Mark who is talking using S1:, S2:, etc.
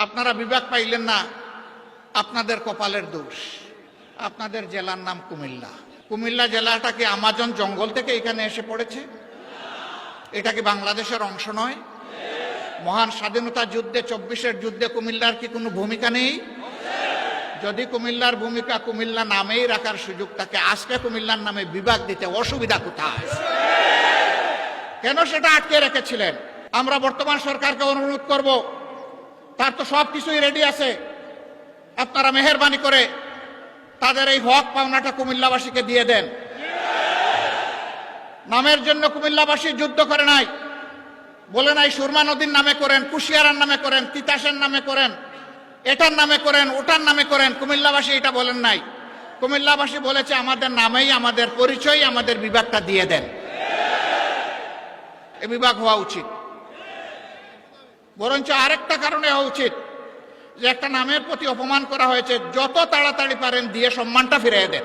S1: আপনারা বিভাগ পাইলেন না, আপনাদের কপালের দোষ। আপনাদের জেলার নাম কুমিল্লা। কুমিল্লা জেলাটা কি আমাজন জঙ্গল থেকে এখানে এসে পড়েছে? এটা কি বাংলাদেশের অংশ নয়? মহান স্বাধীনতা যুদ্ধে 24-এর যুদ্ধে কুমিল্লার কি কোনো ভূমিকা নেই? যদি কুমিল্লার ভূমিকা কুমিল্লা নামেই রাখার সুযোগ থাকে, আজকে কুমিল্লার নামে বিভাগ দিতে অসুবিধা কোথায়? কেন সেটা আটকে রেখেছিলেন? আমরা বর্তমান সরকারকে অনুরোধ করব, তার তো সব কিছুই রেডি আছে, আপনারা মেহেরবানি করে তাদের এই হক পাওনাটা কুমিল্লাবাসীকে দিয়ে দেন। নামের জন্য কুমিল্লাবাসী যুদ্ধ করে নাই, বলে নাই সুরমা নদীর নামে করেন, কুশিয়ারার নামে করেন, তিতাসের নামে করেন, এটার নামে করেন, ওটার নামে করেন। কুমিল্লাবাসী এটা বলেন নাই। কুমিল্লাবাসী বলেছে আমাদের নামেই, আমাদের পরিচয়, আমাদের বিভাগটা দিয়ে দেন। এ বিভাগ হওয়া উচিত। বরঞ্চ আরেকটা কারণে হওয়া উচিত, যে একটা নামের প্রতি অপমান করা হয়েছে, যত তাড়াতাড়ি পারেন দিয়ে সম্মানটা ফিরিয়ে দেন।